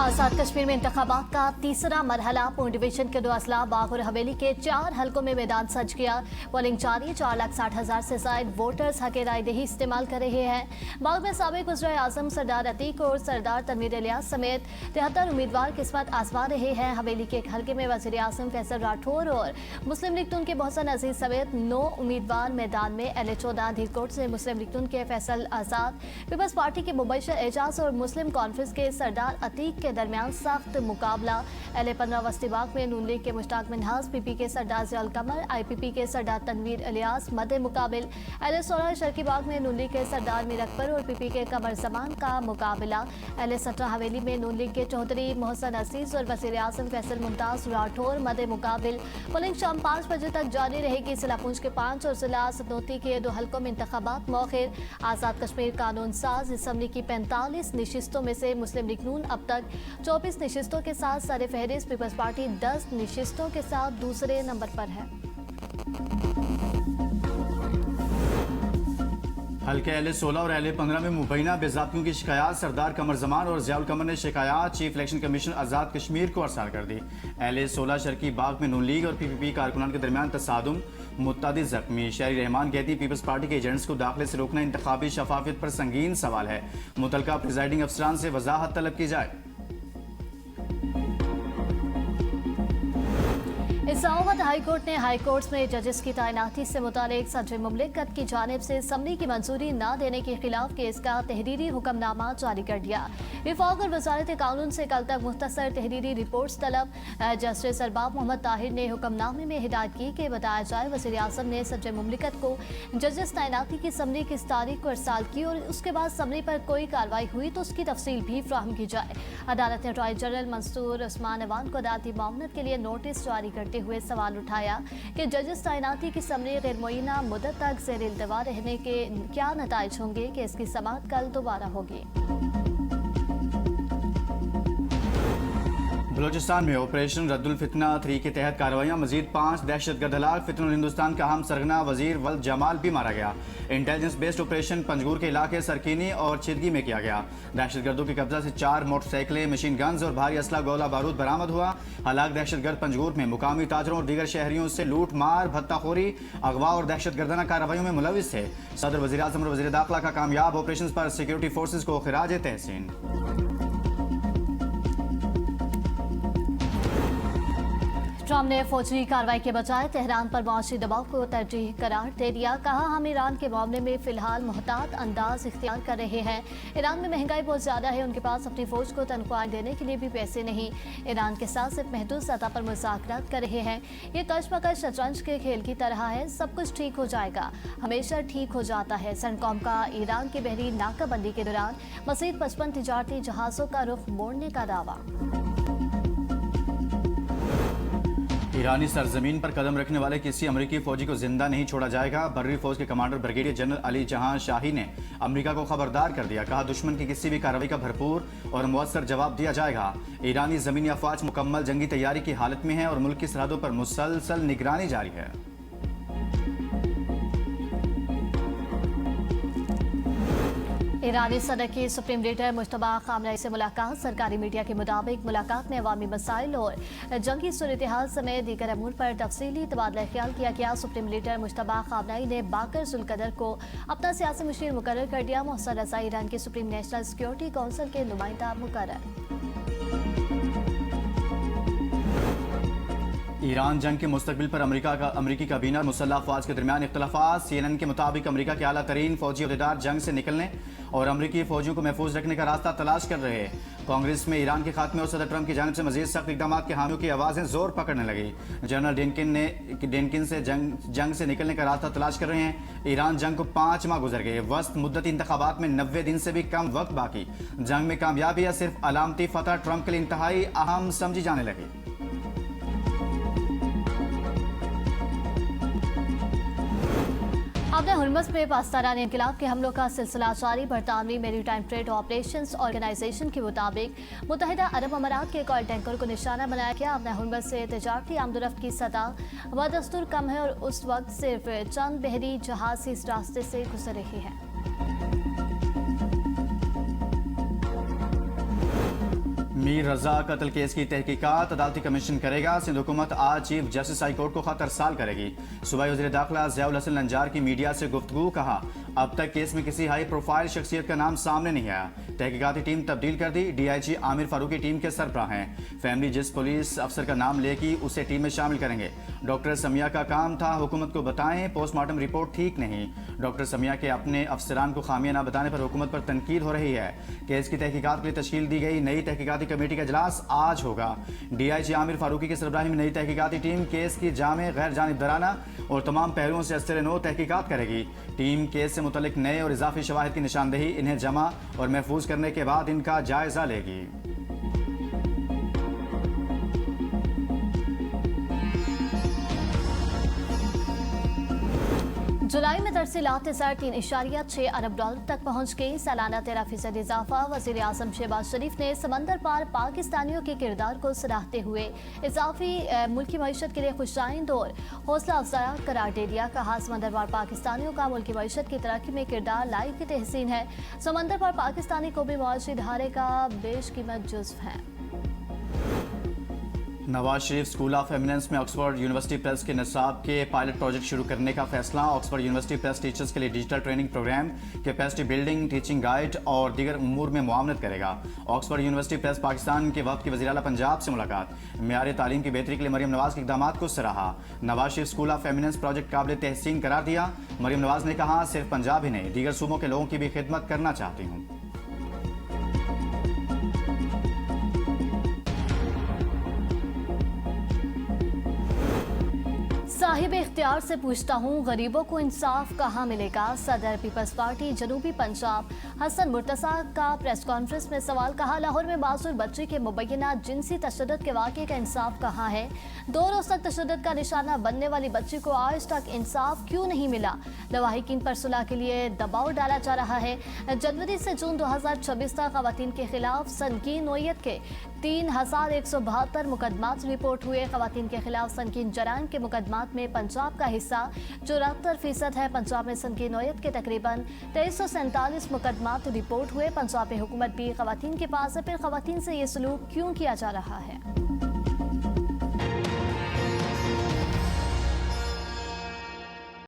आजाद कश्मीर में इंतखाबात का तीसरा मरहला पूर्ण डिवीजन के 2 अजला बाग और हवेली के 4 हलकों में मैदान सज गया। पोलिंग जारी, 4,60,000 से ज्यादा वोटर्स हक राय दही इस्तेमाल कर रहे हैं। बाग में साबिक वज़ीर आज़म सरदार अतीक और सरदार तनवीर इलियास समेत 73 उम्मीदवार किस्मत आजमा रहे हैं। हवेली के एक हल्के में वज़ीर आज़म फैसल राठौर और मुस्लिम लीग नून के मोहसिन अजीज समेत 9 उम्मीदवार मैदान में। LA-14 धीरकोट से मुस्लिम लीग नून के फैसल आजाद, पीपल्स पार्टी के मुबशर एजाज और मुस्लिम कॉन्फ्रेंस के सरदार अतीक के दरमियान सख्त मुकाबला। LA-15 वस्ती बाग में नून लीग के मुश्ताक मिन्हाज, PP के सरदार ज़ियाउल कमर, IPP के सरदार तनवीर इलियास मद्दे मुकाबिल। LA-16 शर्की बाग में नून लीग के सरदार मीर अकबर और PP के कमर जमान का मुकाबला। LA-17 हवेली में नून लीग के चौधरी मोहसिन अजीज और वज़ीर आज़म फैसल मुमताज राठौर मद्दे मुकाबिल। पोलिंग शाम 5 बजे तक जारी रहेगी। जिला पुंछ के 5 और जिला सतनौती के 2 हल्कों में इंतखाबात मौखिर। आज़ाद कश्मीर कानून साज असम्बली की 45 नशिस्तों में से मुस्लिम लीग नून अब तक 24 नशिस्तों के साथ सर फहरिस्त, पीपल्स पार्टी 10 नशिस्तों के साथ दूसरे नंबर पर है। हल्के LA-16 और LA-15 में मुबैना बेज़ाब्तियों की शिकायत सरदार कमर जमान और ज़ियाउल कमर ने शिकायत chief election commission Azad Kashmir को अरसाल कर दी। LA-16 शर्की बाग में नून लीग और PPP कारकुनान के दरमियान तसादुम, मुत्तादिद जख्मी। शहरी रहमान कहती पीपल्स पार्टी के एजेंट्स को दाखिले से रोकना इंतखाबी शफाफियत पर संगीन सवाल है। मुतलका प्रिजाइडिंग अफसरान से वजाहत तलब की जाए। इस्लामाबाद हाई कोर्ट ने हाई कोर्ट्स में जजेस की तैनाती से मुतालिक सदर मुमलिकत की जानिब से असम्बली की मंजूरी न देने के खिलाफ केस का तहरीरी हुक्मनामा जारी कर दिया। विफाक और वजारत कानून से कल तक मुख्तसर तहरीरी रिपोर्ट्स तलब। जस्टिस अरबाब मोहम्मद ताहिर ने हुक्मनामे में हिदायत की कि बताया जाए वज़ीर आज़म ने सदर मुमलिकत को जजेस तैनाती की असम्बली किस तारीख को अरसाल की और उसके बाद असम्बली पर कोई कार्रवाई हुई तो उसकी तफसील भी फ्राहम की जाए। अदालत ने अटॉर्नी जनरल मंसूर उस्मान अवान को अदालती मामलत के लिए नोटिस जारी करते हुए सवाल उठाया कि जजेस तैनाती की समरी गैर मुअय्यना मुद्दत तक ज़ेर इल्तवा रहने के क्या नताइज होंगे कि इसकी समाअत कल दोबारा होगी। बलोचिस्तान में ऑपरेशन रद्दुल फितना 3 के तहत कार्रवाइयां मजीद 5 दहशतगर्द हलाक। फितनुल हिंदुस्तान का अहम सरगना वजीर वल्द जमाल भी मारा गया। इंटेलिजेंस बेस्ड ऑपरेशन पंजगूर के इलाके सरकीनी और चिदगी में किया गया। दहशतगर्दों के कब्जा से 4 मोटरसाइकिलें, मशीन गन्स और भारी असला गोला बारूद बरामद हुआ। हलाक दहशतगर्द पंजगूर में मुकामी ताजरों और दीगर शहरियों से लूट मार, भत्ताखोरी, अगवा और दहशतगर्दाना कार्रवाइयों में मुलविस थे। सदर वज़ीर आज़म और वज़ीर दाखिला का कामयाब ऑपरेशन पर सिक्योरिटी फोर्सेज को खिराज तहसीन। ट्रम्प ने फौजी कार्रवाई के बजाय तेहरान पर मुआशी दबाव को तरजीह करार दे दिया। कहा, हम ईरान के मामले में फिलहाल मुहतात अंदाज इख्तियार कर रहे हैं। ईरान में महंगाई बहुत ज़्यादा है, उनके पास अपनी फौज को तनख्वाह देने के लिए भी पैसे नहीं। ईरान के साथ सिर्फ महदूद सतह पर मुज़ाकरात कर रहे हैं। ये कशमकश शतरंज के खेल की तरह है, सब कुछ ठीक हो जाएगा, हमेशा ठीक हो जाता है। सेंटकॉम का ईरान की बहरी नाकाबंदी के दौरान मज़ीद 55 तिजारती जहाज़ों का रुख मोड़ने का दावा। ईरानी सरजमीन पर कदम रखने वाले किसी अमरीकी फौजी को जिंदा नहीं छोड़ा जाएगा। बर्री फौज के कमांडर ब्रिगेडियर जनरल अली जहां शाही ने अमेरिका को खबरदार कर दिया। कहा, दुश्मन की किसी भी कार्रवाई का भरपूर और मुअस्सर जवाब दिया जाएगा। ईरानी जमीनी अफवाज मुकम्मल जंगी तैयारी की हालत में है और मुल्क की सरहदों पर मुसलसल निगरानी जारी है। ईरानी सदर की सुप्रीम लीडर मुश्तबा खामनेई से मुलाकात। सरकारी मीडिया के मुताबिक मुलाकात में अवामी मसाइल और जंगी सूरत हाल समेत दीगर अमूर पर तफसीली तबादला ख्याल किया गया। सुप्रीम लीडर मुश्तबा खामनेई ने बाकर जुल्कदर को अपना सियासी मुशीर मुकर्रर कर दिया। मोहसिन रज़ा ईरान के सुप्रीम नेशनल सिक्योरिटी काउंसिल के नुमाइंदा मुकर्रर। ईरान जंग के मुस्तकबिल पर अमरीकी काबीना और मुसल्लह अफवाज के दरमियान इख्तलाफात। CNN के मुताबिक अमरीका के आला तरीन फौजी अहदेदार जंग से निकलने और अमरीकी फौजियों को महफूज रखने का रास्ता तलाश कर रहे हैं। कांग्रेस में ईरान के खात्मे और सदर ट्रंप की जानिब से मजीद सख्त इकदाम के हामियों की आवाज़ें जोर पकड़ने लगी। जनरल डेनकिन से जंग से निकलने का रास्ता तलाश कर रहे हैं। ईरान जंग को 5 माह गुजर गए। वस्त मुद्दत इंतखाबात में 90 दिन से भी कम वक्त बाकी। जंग में कामयाबी या सिर्फ अलामती फतह ट्रंप के लिए इंतहाई अहम समझी जाने लगी। अपने हुर्मुज़ में पाकिस्तानी इनकलाब के हमलों का सिलसिला जारी। बरतानवी मेरीटाइम ट्रेड ऑपरेशंस ऑर्गेनाइजेशन के मुताबिक मुत्तहिदा अरब अमारात के ऑयल टैंकर को निशाना बनाया गया। अपने हुर्मुज़ से तजारती आमदोरफ्त की सतह बदस्तूर कम है और उस वक्त सिर्फ चंद बहरी जहाज इस रास्ते से गुजर रहे हैं। मीर रजा कत्ल केस की तहकीकात अदालती कमीशन करेगा। सिंध हुकूमत आज चीफ जस्टिस हाई कोर्ट को खत अरसाल करेगी। सूबाई वज़ीर दाखिला ज़ियाउल हसन लंजार की मीडिया से गुफ्तगू। कहा, अब तक केस में किसी हाई प्रोफाइल शख्सियत का नाम सामने नहीं आया। तहकीकाती टीम तब्दील कर दी। DIG आमिर फारूकी टीम के सरबराह हैं। फैमिली जिस पुलिस अफसर का नाम लेगी उसे टीम में शामिल करेंगे। डॉक्टर समिया का काम था हुकूमत को बताएं पोस्टमार्टम रिपोर्ट ठीक नहीं। डॉक्टर समिया के अपने अफसरान को खामियां न बताने पर हुकूमत पर तनकीद हो रही है। केस की तहकीकात के लिए तश्कील दी गई नई तहकीकाती कमेटी का इजलास आज होगा। DIG आमिर फारूकी की सरबराही में नई तहकीकाती टीम केस की जामे गैर जानिबदाराना और तमाम पहलुओं से असर नो तहकीकात करेगी। टीम केस से मुतल्लिक नए और इजाफी शवाहिद की निशानदेही, इन्हें जमा और महफूज करने के बाद इनका जायजा लेगी। जुलाई में तरसीलात सर 3.6 अरब डॉलर तक पहुंच गई। सालाना 13% इजाफा। वज़ीर आज़म शहबाज शरीफ ने समंदर पार पाकिस्तानियों के किरदार को सराहते हुए इजाफी मुल्की मईशत के लिए खुशाइंद और हौसला अफजा करार दे दिया। कहा, समंदर पार पाकिस्तानियों का मुल्की मईशत की तरक्की में किरदार लायक की तहसीन है। समंदर पार पाकिस्तानी को भी मुआशी धारे का बेशकीमत जुज़्व है। Nawaz Sharif school of eminence में ऑक्सफोर्ड यूनिवर्सिटी प्रेस के निसाब के पायलट प्रोजेक्ट शुरू करने का फैसला। ऑक्सफोर्ड यूनिवर्सिटी प्रेस टीचर्स के लिए digital training programme, capacity building, teaching guide और दीगर उमूर में मुआवनत करेगा। ऑक्सफोर्ड यूनिवर्सिटी प्रेस पाकिस्तान के वक्त की वज़ीर आला पंजाब से मुलाकात। मेयार तालीम की बेहतरी के लिए मरियम नवाज के इक़दामात को सराहा। Nawaz Sharif school of eminence project काबिल तहसीन करार दिया। मरियम नवाज ने कहा, सिर्फ पंजाब ही नहीं दीगर सूबों के लोगों की भी खिदमत करना चाहती हूँ। साहिब इख्तियार से पूछता हूँ, गरीबों को इंसाफ कहाँ मिलेगा? सदर पीपल्स पार्टी जनूबी पंजाब हसन मुर्तज़ा का प्रेस कॉन्फ्रेंस में सवाल। कहा, लाहौर में मासूर बच्ची के मुबैना जिनसी तशद्दुद के वाक़े का इंसाफ कहाँ है? 2 रोज़ तक तशद्दुद का निशाना बनने वाली बच्ची को आज तक इंसाफ क्यों नहीं मिला? लवाहिकीन पर सुलह के लिए दबाव डाला जा रहा है। जनवरी से जून 2026 तक ख़वातीन के खिलाफ संगीन नोयत के 3172 मुकदमात रिपोर्ट हुए। ख़वातीन के खिलाफ संगीन जराइम के मुकदमात में पंजाब का हिस्सा 74% है। पंजाब में संगीन नोयत के तकरीबन 2347 मुकदमात रिपोर्ट हुए। पंजाब में हुकूमत भी ख़वातीन के पास है, फिर ख़वातीन से ये सलूक क्यों किया जा रहा है?